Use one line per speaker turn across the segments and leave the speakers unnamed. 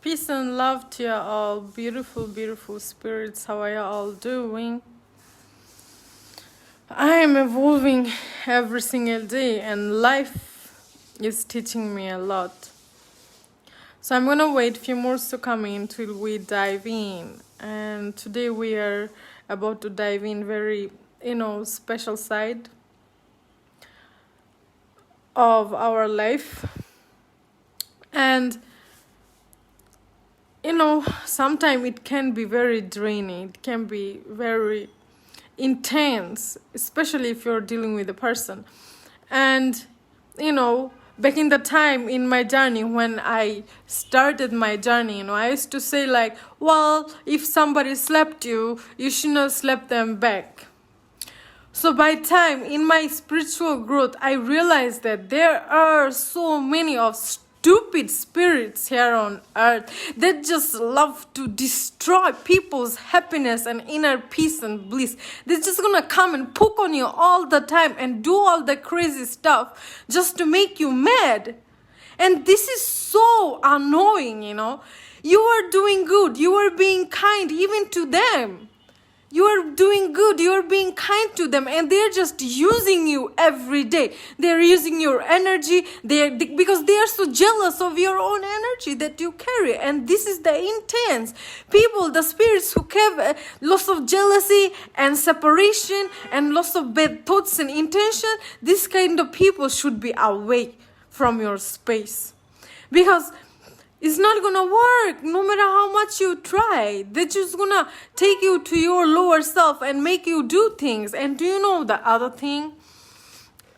Peace and love to you all, beautiful, beautiful spirits. How are you all doing? I am evolving every single day, and life is teaching me a lot. So I'm gonna wait a few more to come in till we dive in. And today we are about to dive in very, special side of our life. And sometimes it can be very draining. It can be very intense, especially if you're dealing with a person. And, back in the time in my journey, when I started my journey, I used to say like, well, if somebody slapped you, you should not slap them back. So by time in my spiritual growth, I realized that there are so many of stupid spirits here on earth that just love to destroy people's happiness and inner peace and bliss. They're just gonna come and poke on you all the time and do all the crazy stuff just to make you mad. And this is so annoying, You are doing good. You are being kind even to them. You are doing good, you are being kind to them, and they're just using you every day. They're using your energy because they are so jealous of your own energy that you carry. And this is the intense. People, the spirits who have lots of jealousy and separation and lots of bad thoughts and intention, this kind of people should be away from your space. Because it's not gonna work no matter how much you try. They're just gonna take you to your lower self and make you do things. And do you know the other thing?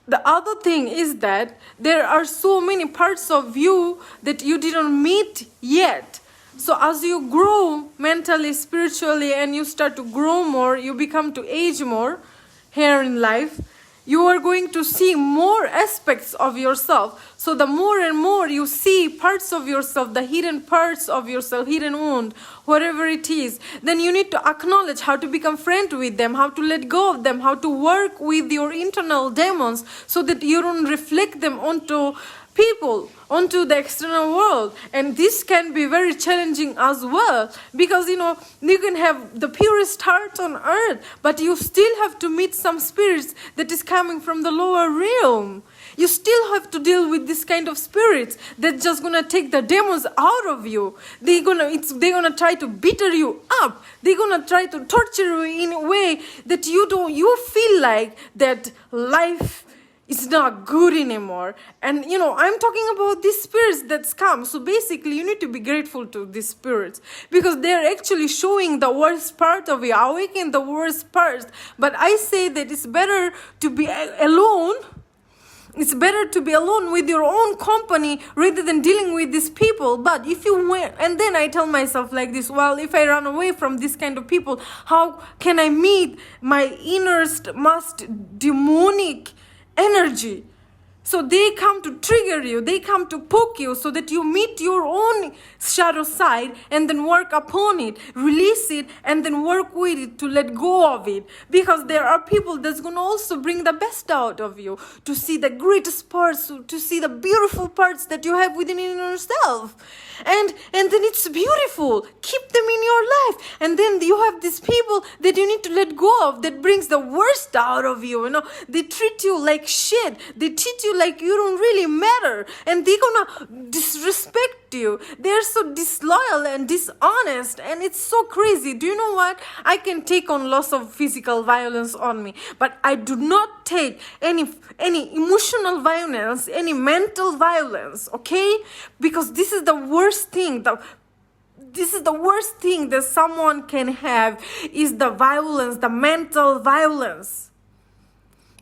The other thing is that there are so many parts of you that you didn't meet yet. So as you grow mentally, spiritually, and you start to grow more, you become to age more here in life, you are going to see more aspects of yourself. So the more and more you see parts of yourself, the hidden parts of yourself, hidden wound, whatever it is, then you need to acknowledge how to become friend with them, how to let go of them, how to work with your internal demons so that you don't reflect them onto people, onto the external world. And this can be very challenging as well, because you can have the purest heart on earth, but you still have to meet some spirits that is coming from the lower realm. You still have to deal with this kind of spirits that just gonna take the demons out of you. They're gonna try to bitter you up. They're gonna try to torture you in a way that you feel like that life it's not good anymore. And I'm talking about these spirits that's come. So basically you need to be grateful to these spirits, because they're actually showing the worst part of you, awakening the worst parts. But I say that it's better to be alone. It's better to be alone with your own company rather than dealing with these people. But if you went, and then I tell myself like this, well, if I run away from this kind of people, how can I meet my innermost demonic energy? So they come to trigger you, they come to poke you so that you meet your own shadow side and then work upon it, release it, and then work with it to let go of it. Because there are people that's going to also bring the best out of you, to see the greatest parts, to see the beautiful parts that you have within yourself. And then it's beautiful. Keep them in your life. And then you have these people that you need to let go of, that brings the worst out of you. They treat you like shit. They treat you like you don't really matter, and they're gonna disrespect you. They're so disloyal and dishonest, and it's so crazy. Do you know what? I can take on lots of physical violence on me, but I do not take any emotional violence, any mental violence, okay? Because this is the worst thing. This is the worst thing that someone can have, is the violence, the mental violence.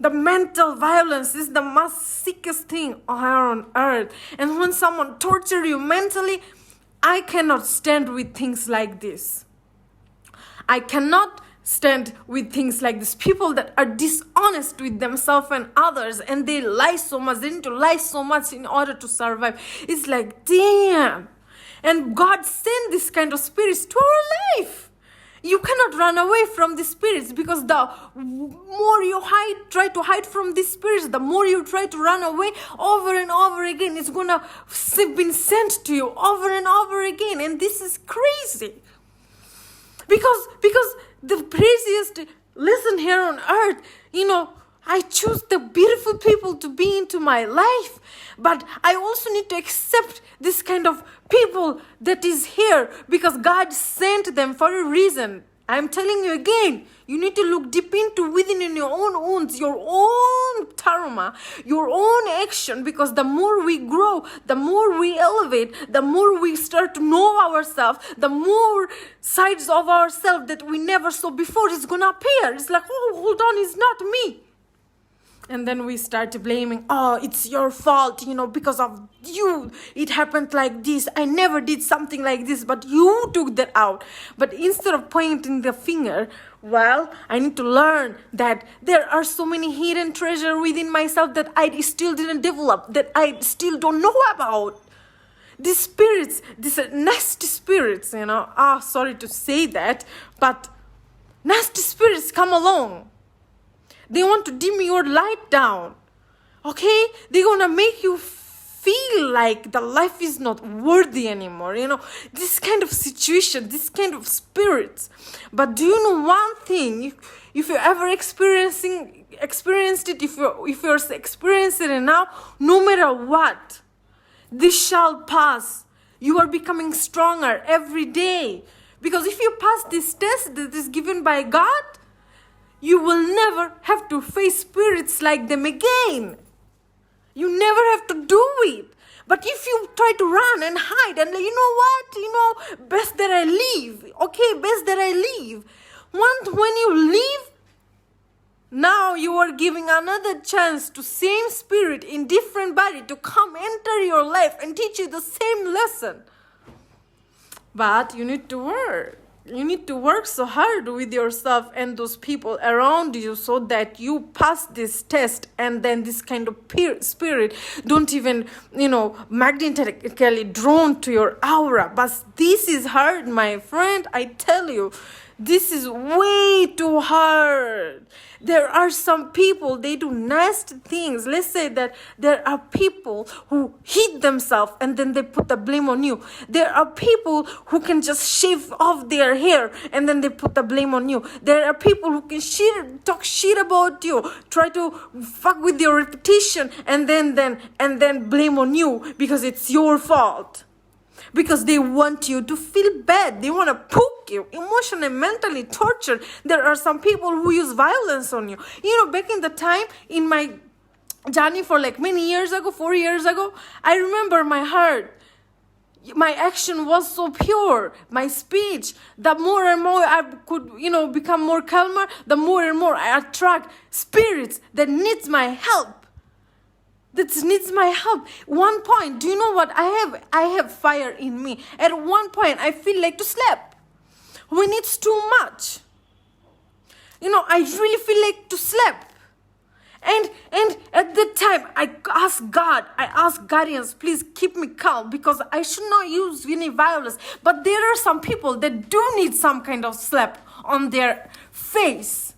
The mental violence is the most sickest thing here on earth. And when someone tortures you mentally, I cannot stand with things like this. I cannot stand with things like this. People that are dishonest with themselves and others, and they lie so much. They need to lie so much in order to survive. It's like, damn. And God sent this kind of spirits to our life. You cannot run away from the spirits, because the more you try to hide from the spirits, the more you try to run away over and over again. It's gonna be sent to you over and over again. And this is crazy. Because the craziest lesson here on earth, I choose the beautiful people to be into my life, but I also need to accept this kind of people that is here because God sent them for a reason. I'm telling you again, you need to look deep into within in your own wounds, your own karma, your own action, because the more we grow, the more we elevate, the more we start to know ourselves, the more sides of ourselves that we never saw before is going to appear. It's like, oh, hold on, it's not me. And then we start blaming, oh, it's your fault, because of you, it happened like this. I never did something like this, but you took that out. But instead of pointing the finger, well, I need to learn that there are so many hidden treasure within myself that I still didn't develop, that I still don't know about. These spirits, these nasty spirits, sorry to say that, but nasty spirits come along. They want to dim your light down, okay? They're going to make you feel like the life is not worthy anymore, this kind of situation, this kind of spirits. But do you know one thing? If you ever experienced it, if you're experiencing it now, no matter what, this shall pass. You are becoming stronger every day. Because if you pass this test that is given by God, you will never have to face spirits like them again. You never have to do it. But if you try to run and hide and best that I leave. Okay, best that I leave. When you leave, now you are giving another chance to same spirit in different body to come enter your life and teach you the same lesson. But you need to work. You need to work so hard with yourself and those people around you so that you pass this test, and then this kind of spirit don't even, magnetically drawn to your aura. But this is hard, my friend. I tell you, this is way too hard. There are some people, they do nasty things. Let's say that there are people who hit themselves and then they put the blame on you. There are people who can just shave off their hair and then they put the blame on you. There are people who can talk shit about you, try to fuck with your reputation and then blame on you because it's your fault. Because they want you to feel bad. They want to poke you, emotionally, mentally tortured. There are some people who use violence on you. Back in the time, in my journey for like many years ago, 4 years ago, I remember my heart. My action was so pure. My speech, the more and more I could, become more calmer, the more and more I attract spirits that needs my help. That needs my help. One point, do you know what I have fire in me. At one point, I feel like to slap. When it's too much, I really feel like to slap. And at that time, I ask God, I ask guardians, please keep me calm because I should not use any violence. But there are some people that do need some kind of slap on their face.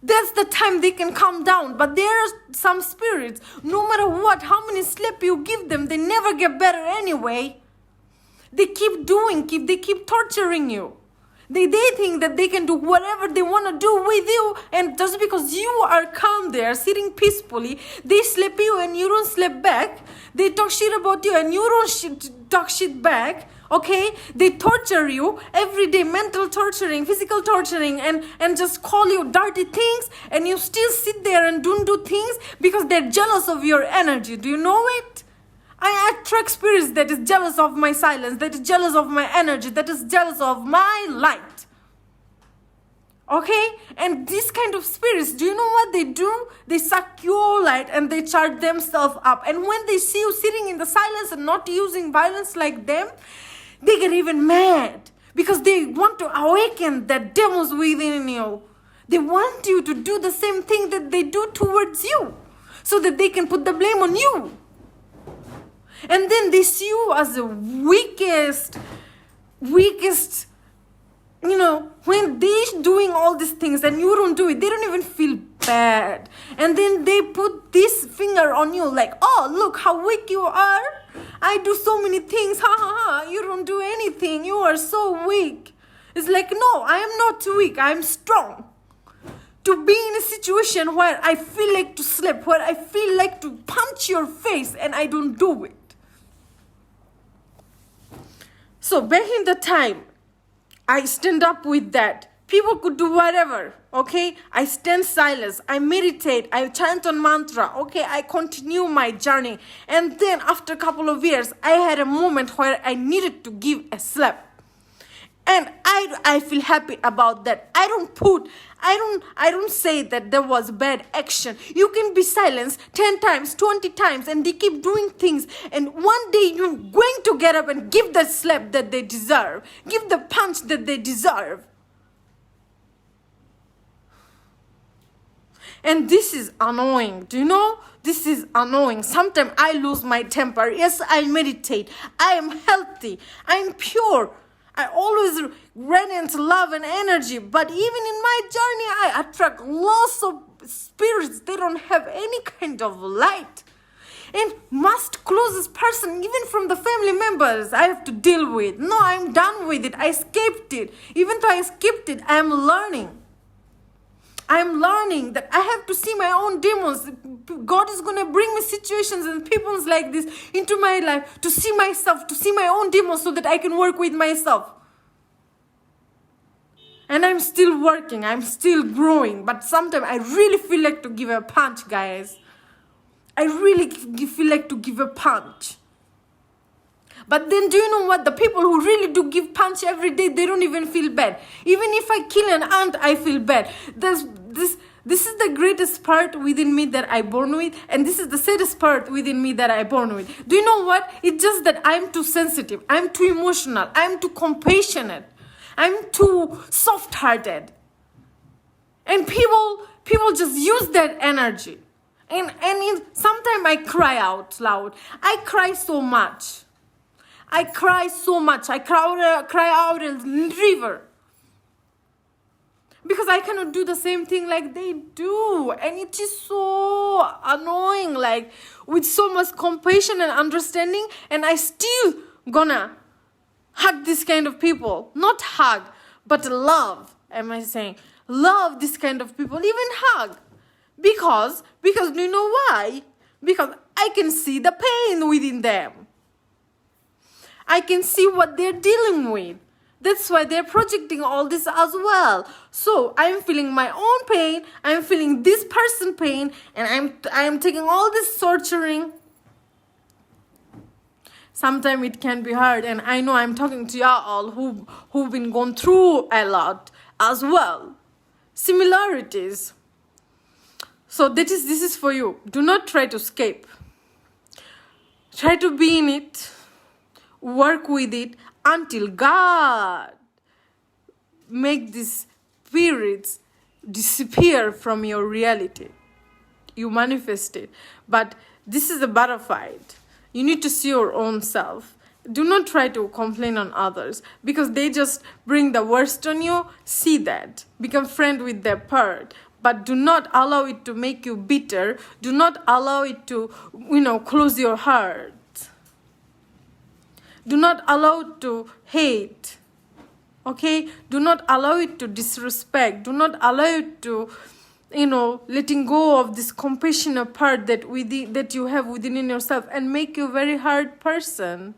That's the time they can calm down. But there are some spirits, no matter what, how many slap you give them, they never get better anyway. They keep torturing you. They think that they can do whatever they want to do with you, and just because you are calm there, sitting peacefully, they slap you and you don't slap back. They talk shit about you and you don't talk shit back. Okay, they torture you every day, mental torturing, physical torturing, and just call you dirty things, and you still sit there and don't do things because they're jealous of your energy. Do you know it? I attract spirits that is jealous of my silence, that is jealous of my energy, that is jealous of my light. Okay? And these kind of spirits, do you know what they do? They suck your light and they charge themselves up. And when they see you sitting in the silence and not using violence like them, they get even mad because they want to awaken the demons within you. They want you to do the same thing that they do towards you so that they can put the blame on you. And then they see you as the weakest when they doing all these things and you don't do it, they don't even feel bad. And then they put this finger on you like, oh, look how weak you are. I do so many things. Ha ha ha. You don't do anything. You are so weak. It's like, no, I am not weak. I am strong. To be in a situation where I feel like to slap, where I feel like to punch your face and I don't do it. So back in the time, I stand up with that. People could do whatever, okay? I stand silence, I meditate, I chant on mantra, okay? I continue my journey. And then after a couple of years, I had a moment where I needed to give a slap. And I feel happy about that. I don't say that there was bad action. You can be silenced 10 times, 20 times, and they keep doing things. And one day you're going to get up and give the slap that they deserve. Give the punch that they deserve. And this is annoying. Do you know? This is annoying. Sometimes I lose my temper. Yes, I meditate. I am healthy. I am pure. I always radiant love and energy. But even in my journey, I attract lots of spirits. They don't have any kind of light. And most closest person, even from the family members, I have to deal with. No, I'm done with it. I escaped it. Even though I escaped it, I am learning. I'm learning that I have to see my own demons. God is going to bring me situations and people like this into my life to see myself, to see my own demons so that I can work with myself. And I'm still working. I'm still growing. But sometimes I really feel like to give a punch, guys. I really feel like to give a punch. But then do you know what? The people who really do give punch every day, they don't even feel bad. Even if I kill an ant, I feel bad. This is the greatest part within me that I born with, and this is the saddest part within me that I born with. Do you know what? It's just that I'm too sensitive. I'm too emotional. I'm too compassionate. I'm too soft-hearted. And people just use that energy. And sometimes I cry out loud. I cry so much. I cry so much. I cry out in the river. Because I cannot do the same thing like they do. And it is so annoying. Like, with so much compassion and understanding. And I still gonna hug this kind of people. Not hug, but love. Am I saying? Love this kind of people. Even hug. Because do you know why? Because I can see the pain within them. I can see what they're dealing with. That's why they're projecting all this as well. So I'm feeling my own pain. I'm feeling this person's pain. And I'm taking all this torturing. Sometimes it can be hard. And I know I'm talking to y'all who've been gone through a lot as well. Similarities. So this is for you. Do not try to escape. Try to be in it. Work with it until God make these spirits disappear from your reality. You manifest it. But this is a battlefight. You need to see your own self. Do not try to complain on others because they just bring the worst on you. See that. Become friend with their part. But do not allow it to make you bitter. Do not allow it to, close your heart. Do not allow it to hate, okay? Do not allow it to disrespect. Do not allow it to, letting go of this compassionate part that you have within yourself and make you a very hard person.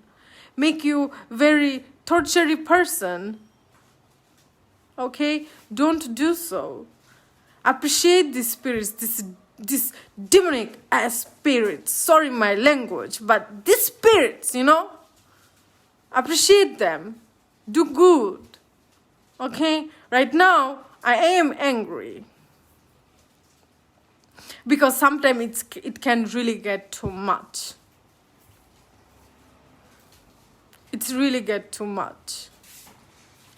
Make you very torturing person, okay? Don't do so. Appreciate these spirits, this demonic ass spirits. Sorry my language, but these spirits, appreciate them. Do good. Okay? Right now, I am angry. Because sometimes it can really get too much. It's really get too much.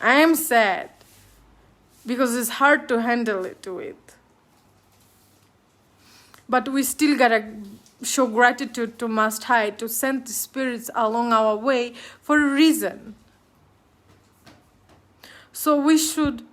I am sad. Because it's hard to handle it with. But we still gotta show gratitude to Most High to send the spirits along our way for a reason. So we should,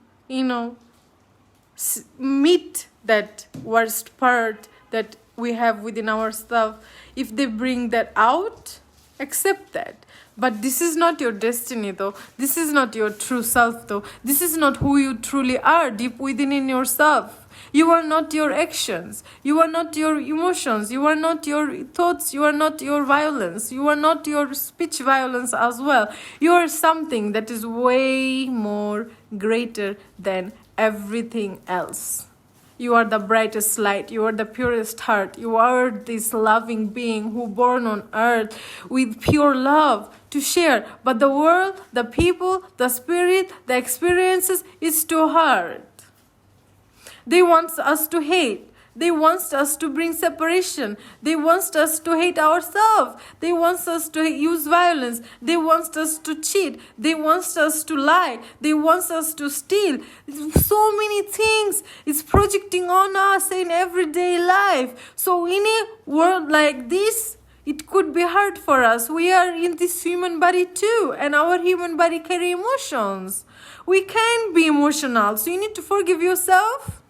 meet that worst part that we have within ourselves. If they bring that out, accept that. But this is not your destiny, though. This is not your true self, though. This is not who you truly are deep within in yourself. You are not your actions. You are not your emotions. You are not your thoughts. You are not your violence. You are not your speech violence as well. You are something that is way more greater than everything else. You are the brightest light. You are the purest heart. You are this loving being who born on earth with pure love to share. But the world, the people, the spirit, the experiences is too hard. They want us to hate. They want us to bring separation. They want us to hate ourselves. They want us to use violence. They want us to cheat. They want us to lie. They want us to steal. So many things is projecting on us in everyday life. So in a world like this, it could be hard for us. We are in this human body too, and our human body carry emotions. We can be emotional, so you need to forgive yourself.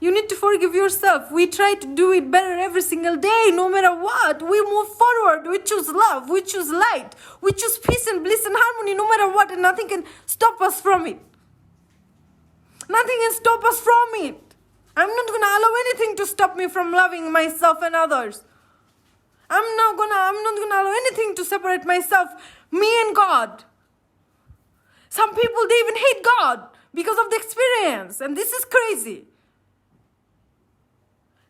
You need to forgive yourself. We try to do it better every single day, no matter what. We move forward. We choose love. We choose light. We choose peace and bliss and harmony, no matter what, and nothing can stop us from it. Nothing can stop us from it. I'm not going to allow anything to stop me from loving myself and others. I'm not going to allow anything to separate myself, me and God. Some people, they even hate God because of the experience, and this is crazy.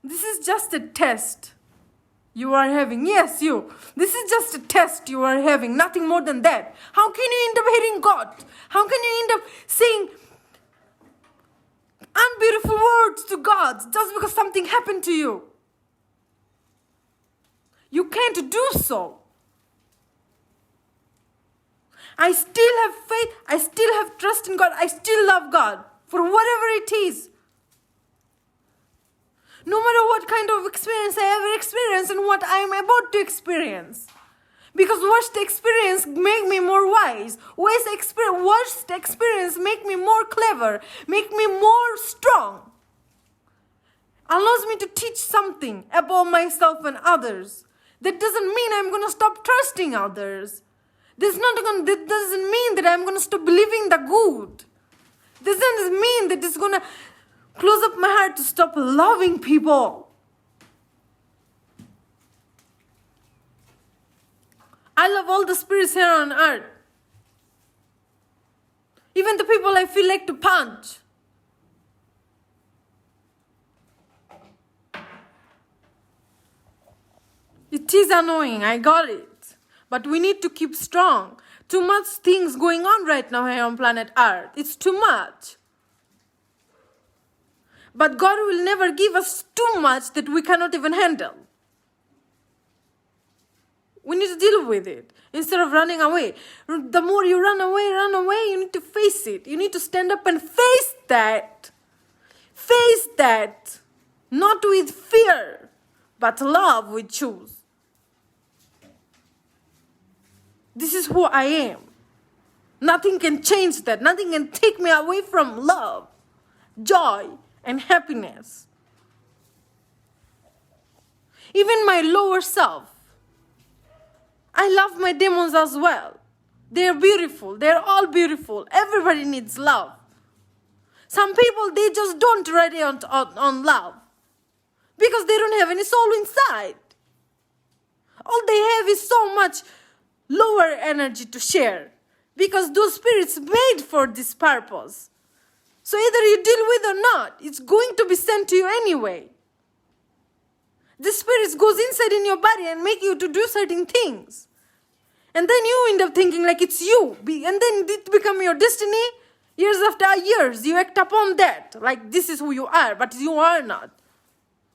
This is just a test you are having. Yes, you. This is just a test you are having. Nothing more than that. How can you end up hating God? How can you end up saying unbeautiful words to God just because something happened to you? You can't do so. I still have faith. I still have trust in God. I still love God for whatever it is. No matter what kind of experience I ever experienced and what I am about to experience. Because worst experience make me more wise. Worst experience make me more clever. Make me more strong. Allows me to teach something about myself and others. That doesn't mean I'm going to stop trusting others. That doesn't mean that I'm going to stop believing the good. This doesn't mean that it's going to close up my heart to stop loving people. I love all the spirits here on earth. Even the people I feel like to punch. It is annoying, I got it. But we need to keep strong. Too much things going on right now here on planet Earth. It's too much. But God will never give us too much that we cannot even handle. We need to deal with it instead of running away. The more you run away, you need to face it. You need to stand up and face that. Face that. Not with fear, but love we choose. This is who I am. Nothing can change that. Nothing can take me away from love, joy, and happiness. Even my lower self. I love my demons as well. They're beautiful. They're all beautiful. Everybody needs love. Some people, they just don't rely on love because they don't have any soul inside. All they have is so much lower energy to share because those spirits made for this purpose. So either you deal with or not, it's going to be sent to you anyway. The spirit goes inside in your body and make you to do certain things. And then you end up thinking like it's you. And then it become your destiny. Years after years, you act upon that. Like this is who you are, but you are not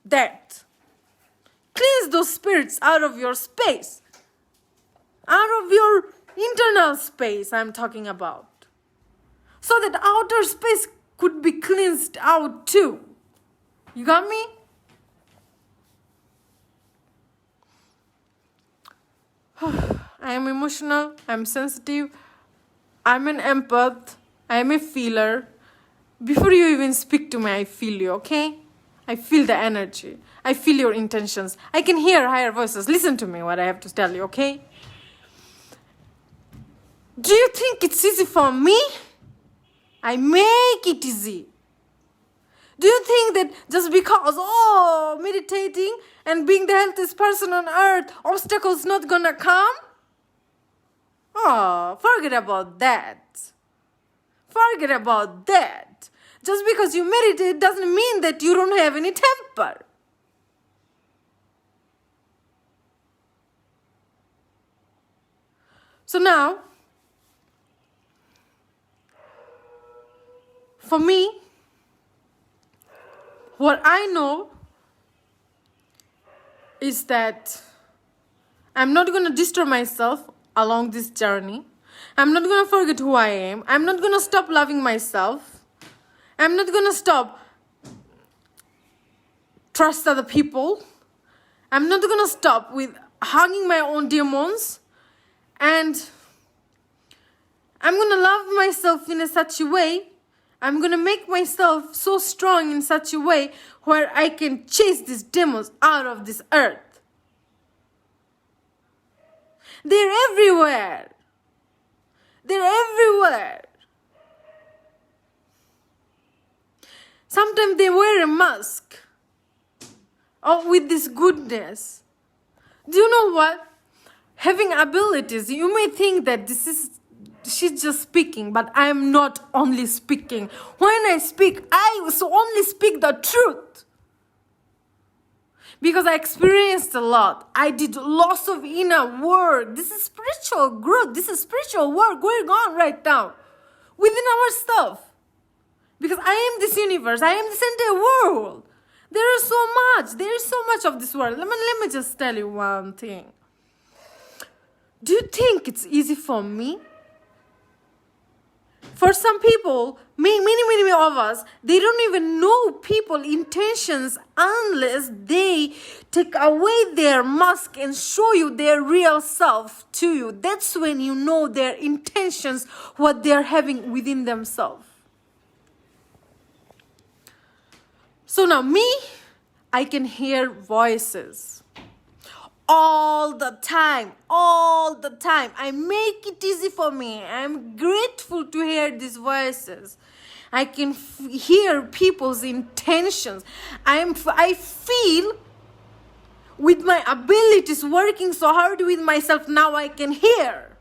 that. Cleanse those spirits out of your space. Out of your internal space I'm talking about. So that outer space could be cleansed out too. You got me? I am emotional. I'm sensitive. I'm an empath. I am a feeler. Before you even speak to me, I feel you, okay? I feel the energy. I feel your intentions. I can hear higher voices. Listen to me, what I have to tell you, okay? Do you think it's easy for me? I make it easy. Do you think that just because, meditating and being the healthiest person on earth, obstacles not gonna come? Oh, forget about that. Forget about that. Just because you meditate doesn't mean that you don't have any temper. So now, for me, what I know is that I'm not going to destroy myself along this journey. I'm not going to forget who I am. I'm not going to stop loving myself. I'm not going to stop trust other people. I'm not going to stop with hugging my own demons. And I'm going to love myself in such a way. I'm going to make myself so strong in such a way where I can chase these demons out of this earth. They're everywhere. They're everywhere. Sometimes they wear a mask. Oh, with this goodness. Do you know what? Having abilities, you may think that she's just speaking, but I am not only speaking. When I speak, I only speak the truth. Because I experienced a lot. I did lots of inner work. This is spiritual growth. This is spiritual work going on right now. Within our stuff. Because I am this universe. I am this entire world. There is so much. There is so much of this world. Let me just tell you one thing. Do you think it's easy for me? For some people, many of us, they don't even know people's intentions unless they take away their mask and show you their real self to you. That's when you know their intentions, what they're having within themselves. So now I can hear voices. All the time. I make it easy for me. I'm grateful to hear these voices. I can hear people's intentions. I feel with my abilities working so hard with myself, now I can hear.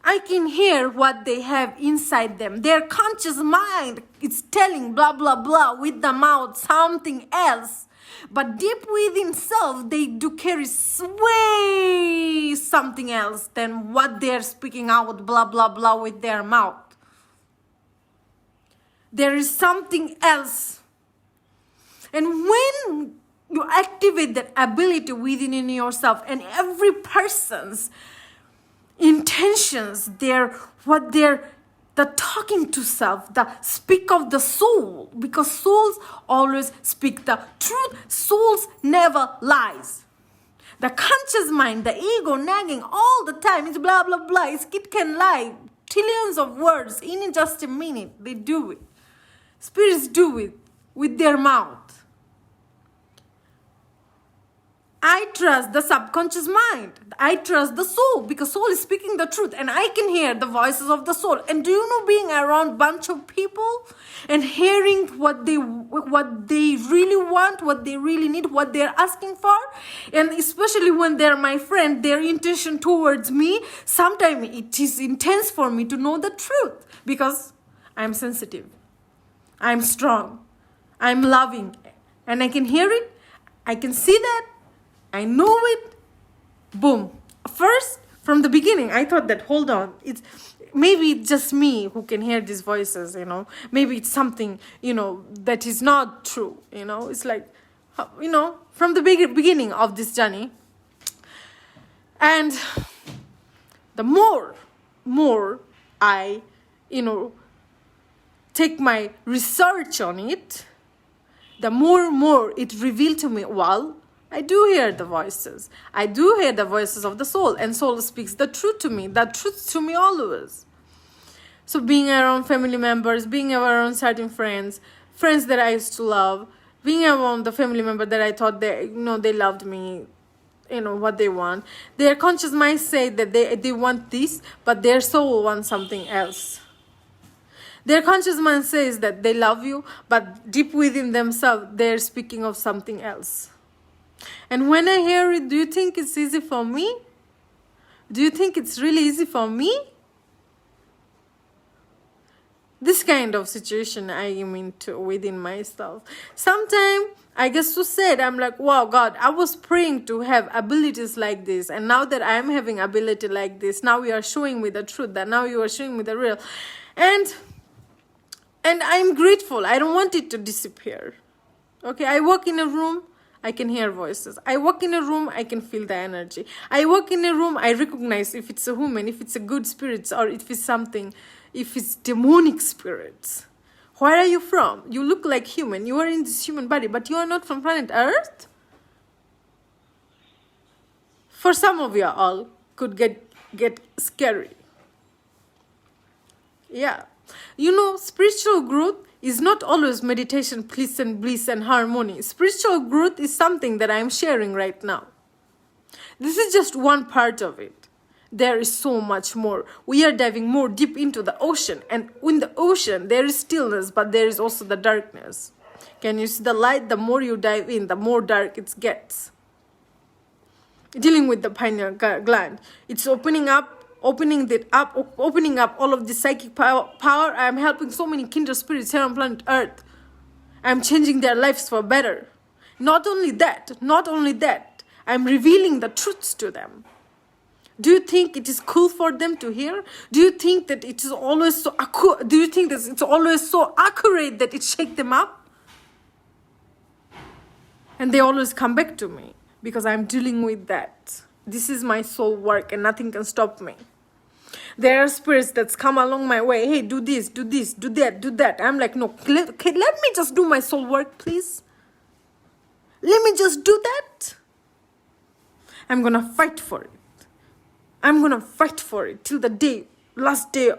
I can hear what they have inside them. Their conscious mind is telling blah, blah, blah with the mouth, something else. But deep within self, they do carry way something else than what they're speaking out, blah, blah, blah, with their mouth. There is something else. And when you activate that ability within in yourself, and every person's intentions, the talking to self, the speak of the soul, because souls always speak the truth. Souls never lies. The conscious mind, the ego nagging all the time, it's blah, blah, blah. It can lie trillions of words in just a minute. They do it. Spirits do it with their mouth. I trust the subconscious mind. I trust the soul because soul is speaking the truth and I can hear the voices of the soul. And do you know, being around a bunch of people and hearing what they really want, what they really need, what they're asking for, and especially when they're my friend, their intention towards me, sometimes it is intense for me to know the truth because I'm sensitive, I'm strong, I'm loving, and I can hear it, I can see that, I know it. Boom. First, from the beginning, I thought that, hold on, maybe it's just me who can hear these voices, Maybe it's something, that is not true, It's like, from the beginning of this journey. And the more I, take my research on it, the more it revealed to me, well, I do hear the voices. I do hear the voices of the soul. And soul speaks the truth to me. The truth to me always. So being around family members, being around certain friends that I used to love, being around the family member that I thought they loved me, what they want. Their conscious mind say that they want this, but their soul wants something else. Their conscious mind says that they love you, but deep within themselves, they're speaking of something else. And when I hear it, do you think it's easy for me? Do you think it's really easy for me? This kind of situation I am into within myself. Sometimes I get so sad. I'm like, wow, God, I was praying to have abilities like this. And now that I am having ability like this, now you are showing me the truth. That now you are showing me the real. And I'm grateful. I don't want it to disappear. Okay, I walk in a room, I can hear voices. I walk in a room, I can feel the energy. I walk in a room, I recognize if it's a woman, if it's a good spirit, or if it's demonic spirits. Where are you from? You look like human. You are in this human body, but you are not from planet Earth. For some of you all, could get scary. Yeah. Spiritual growth is not always meditation, bliss and harmony. Spiritual growth is something that I am sharing right now. This is just one part of it. There is so much more. We are diving more deep into the ocean. And in the ocean, there is stillness, but there is also the darkness. Can you see the light? The more you dive in, the more dark it gets. Dealing with the pineal gland. It's opening up all of the psychic power. I'm helping so many kindred spirits here on planet Earth. I'm changing their lives for better. Not only that, I'm revealing the truths to them. Do you think it is cool for them to hear? Do you think that it is always so do you think that it's always so accurate that it shakes them up? And they always come back to me because I'm dealing with that. This is my soul work and nothing can stop me. There are spirits that's come along my way. Hey, do this, do that. I'm like, no, let me just do my soul work, please. Let me just do that. I'm going to fight for it. I'm going to fight for it till the last day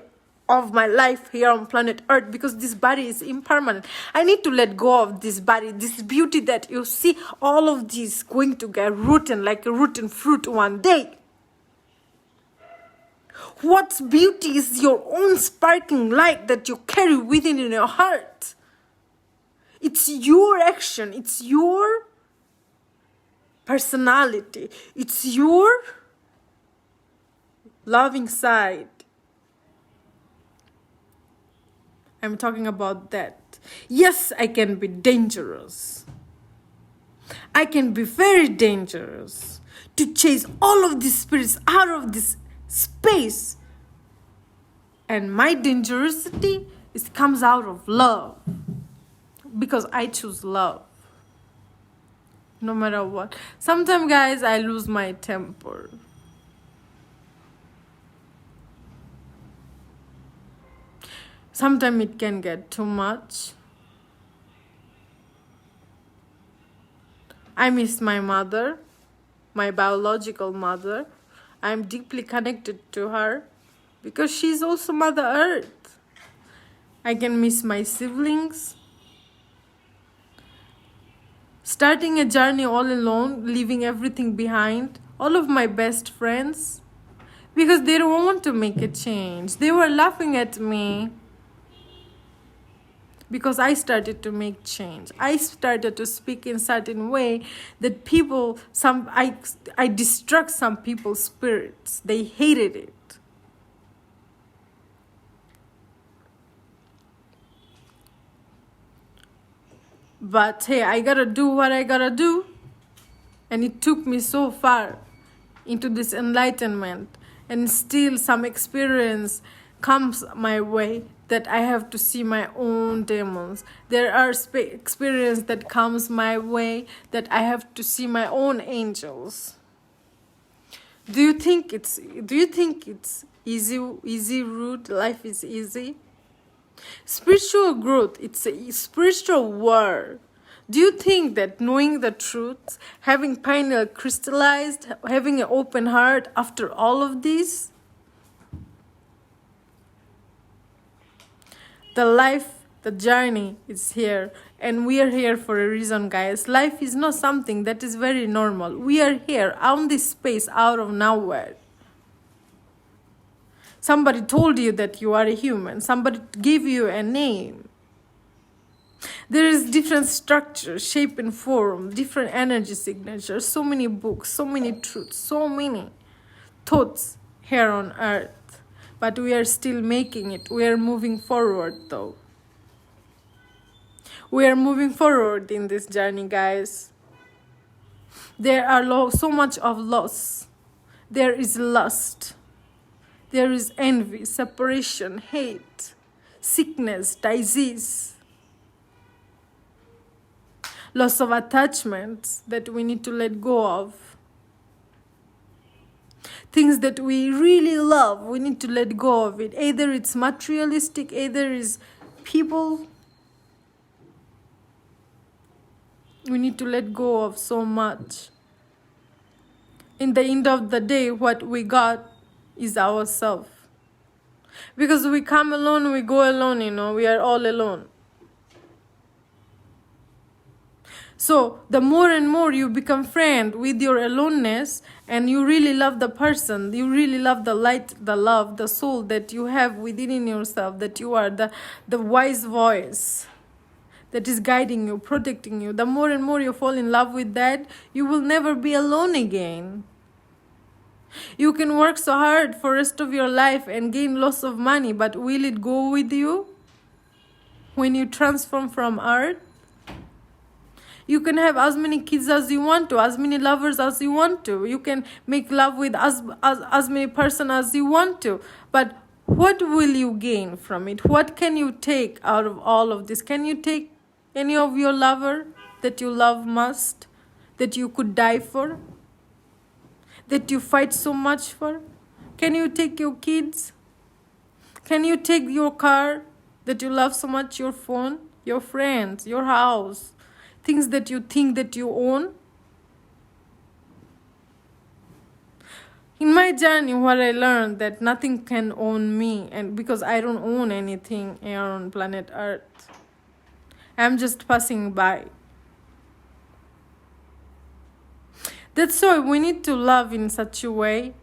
of my life here on planet Earth, because this body is impermanent. I need to let go of this body, this beauty that you see, all of this going to get rotten like a rotten fruit one day. What beauty is your own sparkling light that you carry within in your heart? It's your action. It's your personality. It's your loving side. I'm talking about that. Yes, I can be dangerous. I can be very dangerous to chase all of these spirits out of this space. And my dangerosity comes out of love, because I choose love no matter what. Sometimes, guys, I lose my temper. Sometimes it can get too much. I miss my mother, my biological mother. I'm deeply connected to her because she's also Mother Earth. I can miss my siblings. Starting a journey all alone, leaving everything behind. All of my best friends, because they don't want to make a change. They were laughing at me because I started to make change. I started to speak in certain way that I destruct some people's spirits. They hated it. But hey, I gotta do what I gotta do. And it took me so far into this enlightenment. And still some experience comes my way that I have to see my own demons. There are experience that comes my way that I have to see my own angels. Do you think it's easy route? Life is easy? Spiritual growth, it's a spiritual war. Do you think that knowing the truth, having pineal crystallized, having an open heart after all of this? The journey is here, and we are here for a reason, guys. Life is not something that is very normal. We are here on this space out of nowhere. Somebody told you that you are a human. Somebody gave you a name. There is different structure, shape and form, different energy signatures, so many books, so many truths, so many thoughts here on earth. But we are still making it. We are moving forward though. We are moving forward in this journey, guys. There are so much of loss. There is lust. There is envy, separation, hate, sickness, disease, loss of attachments that we need to let go of. Things that we really love, we need to let go of it. Either it's materialistic, either it's people. We need to let go of so much. In the end of the day, what we got is ourselves. Because we come alone, we go alone, we are all alone. So the more and more you become friend with your aloneness, and you really love the person, you really love the light, the love, the soul that you have within in yourself, that you are the wise voice that is guiding you, protecting you. The more and more you fall in love with that, you will never be alone again. You can work so hard for the rest of your life and gain lots of money, but will it go with you when you transform from earth? You can have as many kids as you want to, as many lovers as you want to. You can make love with as many person as you want to. But what will you gain from it? What can you take out of all of this? Can you take any of your lover that you love most, that you could die for, that you fight so much for? Can you take your kids? Can you take your car that you love so much, your phone, your friends, your house, things that you think that you own? In my journey, what I learned that nothing can own me, and because I don't own anything here on planet Earth. I'm just passing by. That's why we need to love in such a way,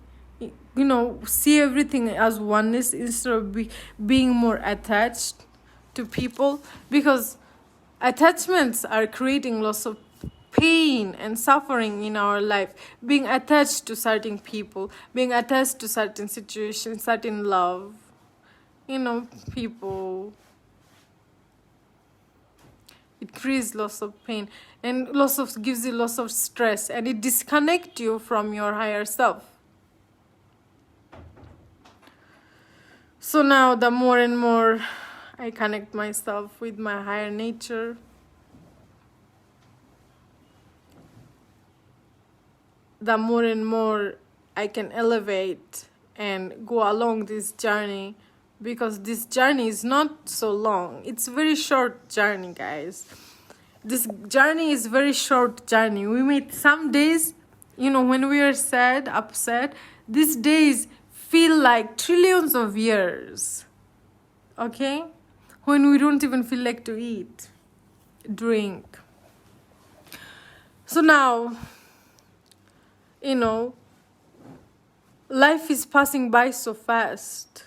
see everything as oneness instead of being more attached to people. Because attachments are creating lots of pain and suffering in our life. Being attached to certain people, being attached to certain situations, certain love, people. It creates lots of pain and gives you lots of stress, and it disconnects you from your higher self. So now the more and more I connect myself with my higher nature, the more and more I can elevate and go along this journey. Because this journey is not so long. It's a very short journey, guys. This journey is very short journey. We meet some days, when we are sad, upset, these days feel like trillions of years. Okay? When we don't even feel like to eat, drink. So now, life is passing by so fast.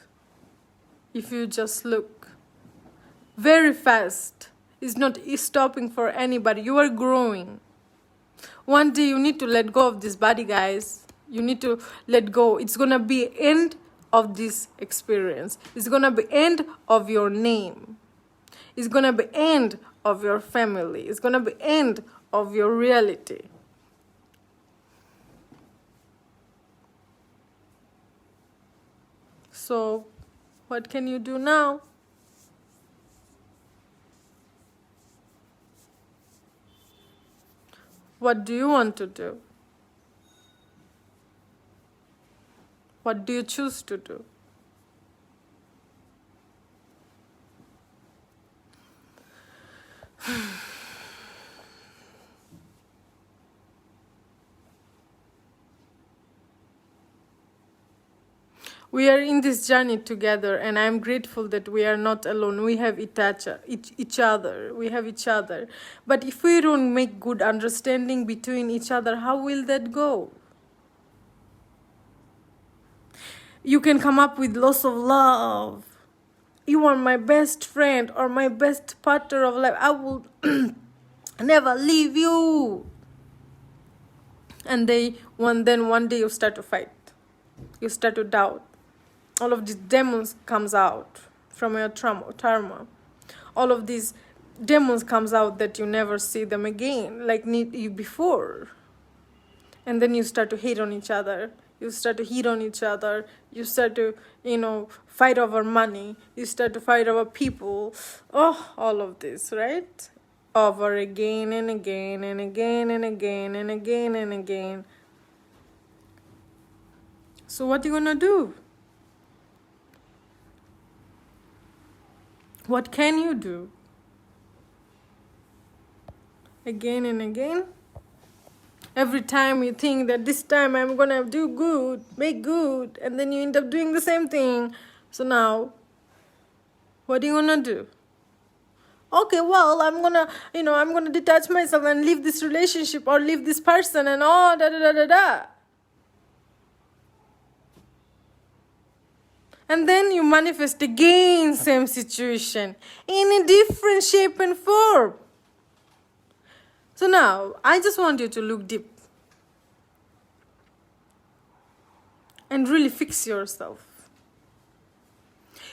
If you just look very fast, it's not stopping for anybody. You are growing. One day you need to let go of this body, guys. You need to let go. It's gonna be end of this experience. It's gonna be end of your name. It's gonna be end of your family. It's gonna be end of your reality. So what can you do now? What do you want to do? What do you choose to do? We are in this journey together, and I'm grateful that we are not alone. We have each other. We have each other. But if we don't make good understanding between each other, how will that go? You can come up with lots of love. You are my best friend or my best partner of life. I will never leave you. And then one day you start to fight. You start to doubt. All of these demons comes out from your trauma. All of these demons comes out that you never see them again, like you before. And then you start to hate on each other. You start to hit on each other. You start to, fight over money. You start to fight over people. Oh, all of this, right? Over again and again and again and again and again and again. So what are you gonna do? What can you do? Again and again? Every time you think that this time I'm gonna do good, make good, and then you end up doing the same thing. So now, what are you gonna do? Okay, well, I'm gonna detach myself and leave this relationship or leave this person and da. And then you manifest again same situation in a different shape and form. So now, I just want you to look deep and really fix yourself.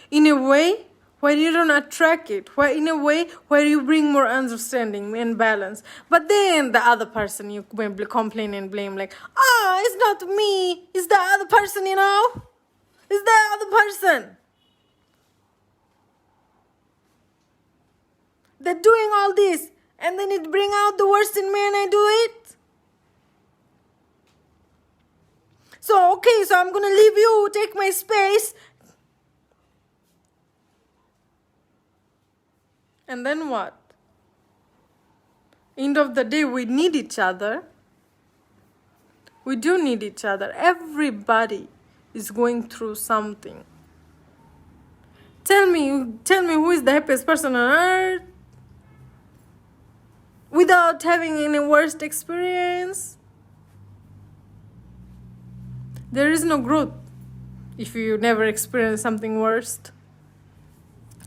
In a way where you don't attract it, in a way where you bring more understanding and balance. But then the other person, you complain and blame like, it's not me, it's the other person, It's the other person. They're doing all this, and then it bring out the worst in me and I do it. So I'm going to leave you, take my space. And then what? End of the day, we need each other. We do need each other. Everybody is going through something. Tell me who is the happiest person on earth without having any worst experience? There is no growth if you never experience something worst.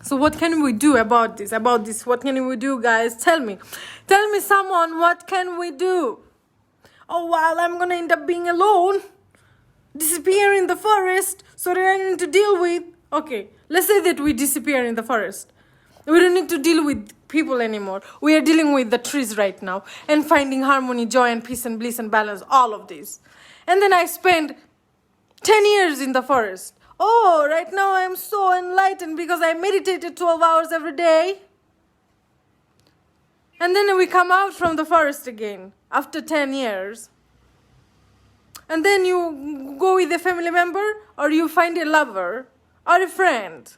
So what can we do about this? What can we do, guys? Tell me someone, what can we do? Oh, well, I'm gonna end up being alone, disappear in the forest, so that I need to deal with. Okay, let's say that we disappear in the forest. We don't need to deal with people anymore. We are dealing with the trees right now and finding harmony, joy, and peace and bliss and balance, all of this. And then I spend 10 years in the forest. Oh, right now I'm so enlightened because I meditated 12 hours every day. And then we come out from the forest again after 10 years. And then you go with a family member or you find a lover or a friend.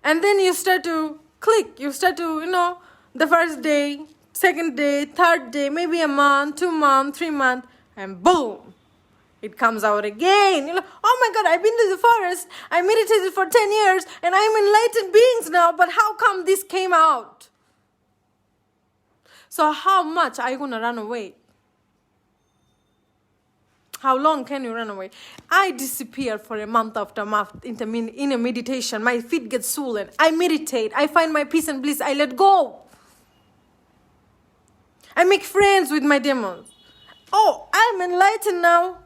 And then you start to click. You start to, the first day, second day, third day, maybe a month, 2 months, 3 months, and boom, it comes out again. Oh my God, I've been to the forest. I meditated for 10 years and I'm enlightened beings now, but how come this came out? So how much are you going to run away? How long can you run away? I disappear for a month after month in a meditation. My feet get swollen. I meditate. I find my peace and bliss. I let go. I make friends with my demons. Oh, I'm enlightened now.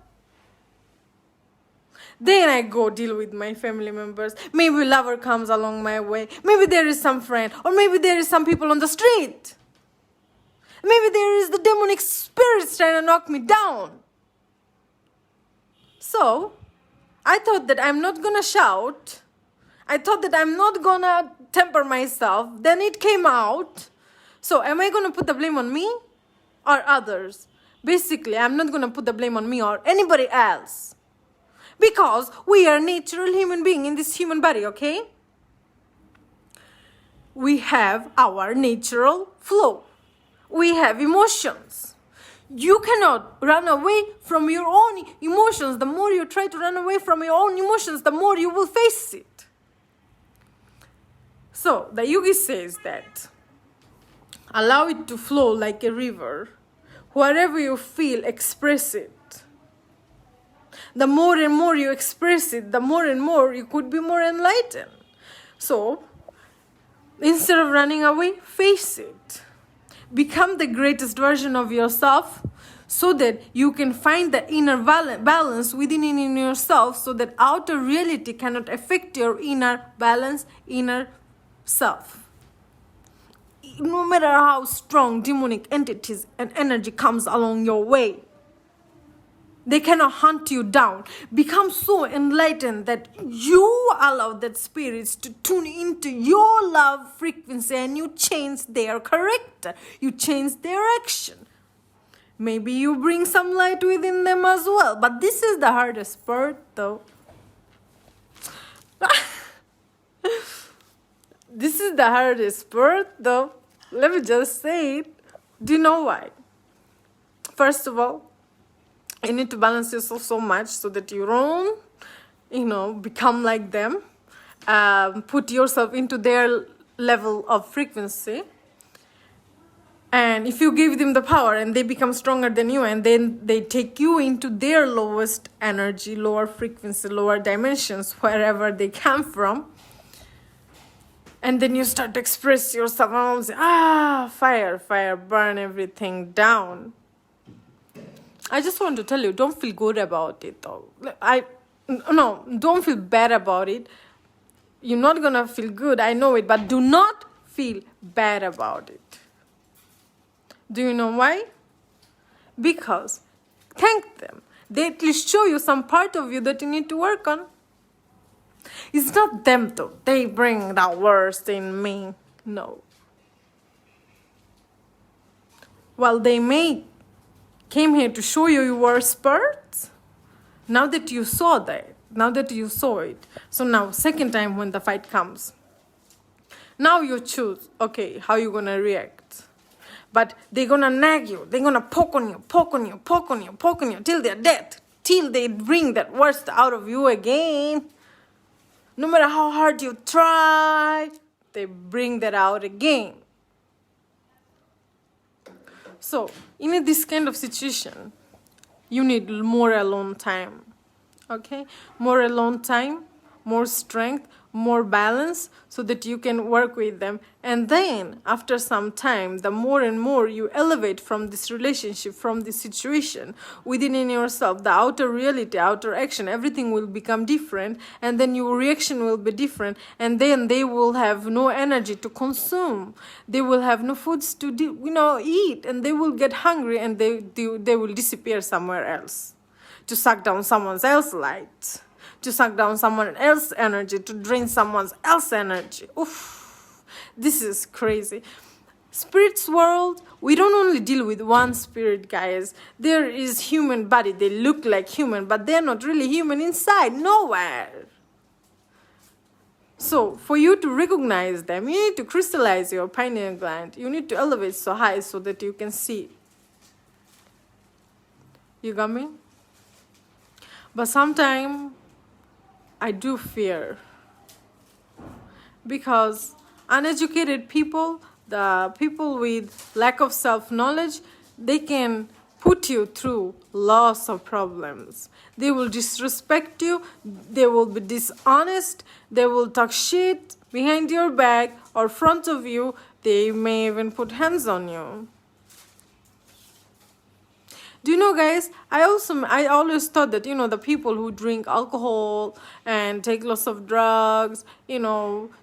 Then I go deal with my family members. Maybe a lover comes along my way. Maybe there is some friend. Or maybe there is some people on the street. Maybe there is the demonic spirits trying to knock me down. So, I thought that I'm not going to shout. I thought that I'm not going to temper myself. Then it came out. So, am I going to put the blame on me or others? Basically, I'm not going to put the blame on me or anybody else. Because we are natural human beings in this human body, okay? We have our natural flow. We have emotions. You cannot run away from your own emotions. The more you try to run away from your own emotions, the more you will face it. So the yogi says that allow it to flow like a river. Whatever you feel, express it. The more and more you express it, the more and more you could be more enlightened. So instead of running away, face it. Become the greatest version of yourself so that you can find the inner balance within in yourself, so that outer reality cannot affect your inner balance, inner self. No matter how strong demonic entities and energy comes along your way, they cannot hunt you down. Become so enlightened that you allow that spirits to tune into your love frequency, and you change their character. You change their action. Maybe you bring some light within them as well. But this is the hardest part though. This is the hardest part though. Let me just say it. Do you know why? First of all, you need to balance yourself so much so that you don't, become like them. Put yourself into their level of frequency. And if you give them the power and they become stronger than you, and then they take you into their lowest energy, lower frequency, lower dimensions, wherever they come from, and then you start to express yourself and say, fire, burn everything down. I just want to tell you, don't feel good about it though. Don't feel bad about it. You're not going to feel good, I know it, but do not feel bad about it. Do you know why? Because thank them. They at least show you some part of you that you need to work on. It's not them though. They bring the worst in me. No. While they came here to show you your worst parts, now that you saw it, so now second time when the fight comes, now you choose, okay, how you gonna react. But they're gonna nag you, they're gonna poke on you till they're dead, till they bring that worst out of you again. No matter how hard you try, they bring that out again. So, in this kind of situation, you need more alone time, okay? More alone time, more strength, more balance, so that you can work with them. And then, after some time, the more and more you elevate from this relationship, from this situation, within in yourself, the outer reality, outer action, everything will become different, and then your reaction will be different, and then they will have no energy to consume. They will have no foods to eat, and they will get hungry, and they will disappear somewhere else to suck down someone else's light, to suck down someone else's energy, to drain someone else's energy. Oof, this is crazy. Spirit's world, we don't only deal with one spirit, guys. There is human body. They look like human, but they're not really human inside, nowhere. So, for you to recognize them, you need to crystallize your pineal gland. You need to elevate so high so that you can see. You got me? But sometimes I do fear, because uneducated people, the people with lack of self-knowledge, they can put you through lots of problems. They will disrespect you, they will be dishonest, they will talk shit behind your back or front of you, they may even put hands on you. Do you know, guys, I always thought that, the people who drink alcohol and take lots of drugs,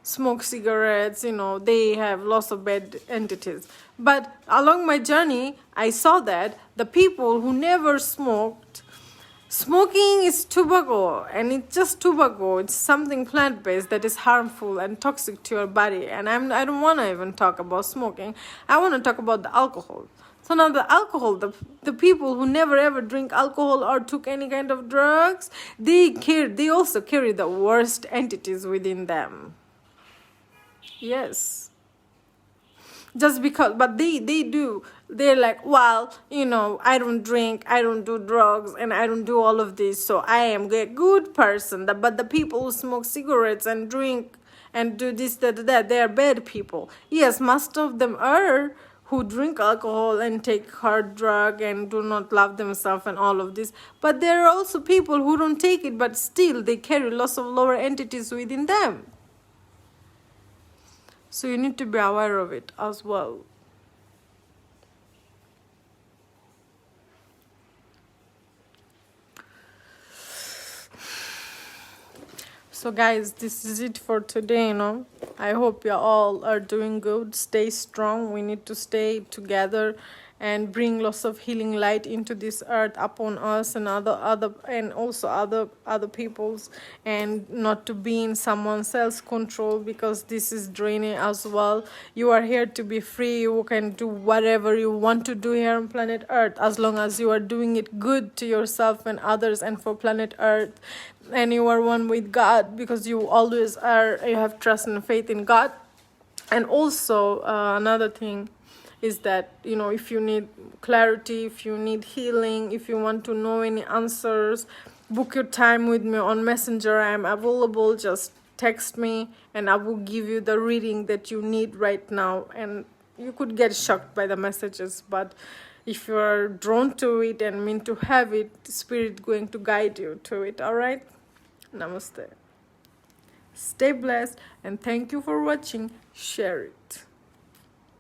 smoke cigarettes, they have lots of bad entities. But along my journey, I saw that the people who never smoked, smoking is tobacco, and it's just tobacco. It's something plant-based that is harmful and toxic to your body. And I don't want to even talk about smoking. I want to talk about the alcohol. So now the alcohol, the people who never ever drink alcohol or took any kind of drugs, they also carry the worst entities within them. Yes. just because, but they do, they're like, well, you know, I don't drink, I don't do drugs, and I don't do all of this, so I am a good person. But the people who smoke cigarettes and drink and do this, that, they are bad people. Yes, most of them are, who drink alcohol and take hard drug and do not love themselves and all of this. But there are also people who don't take it, but still they carry lots of lower entities within them. So you need to be aware of it as well. So guys, this is it for today, you know. I hope you all are doing good. Stay strong. We need to stay together and bring lots of healing light into this earth upon us and other people's, and not to be in someone else's control, because this is draining as well. You are here to be free. You can do whatever you want to do here on planet earth, as long as you are doing it good to yourself and others and for planet earth, and you are one with God, because you always are, you have trust and faith in God. And also another thing is that, you know, if you need clarity, if you need healing, if you want to know any answers, book your time with me on Messenger. I am available. Just text me and I will give you the reading that you need right now. And you could get shocked by the messages, but if you are drawn to it and mean to have it, Spirit going to guide you to it. All right? Namaste. Stay blessed and thank you for watching. Share it.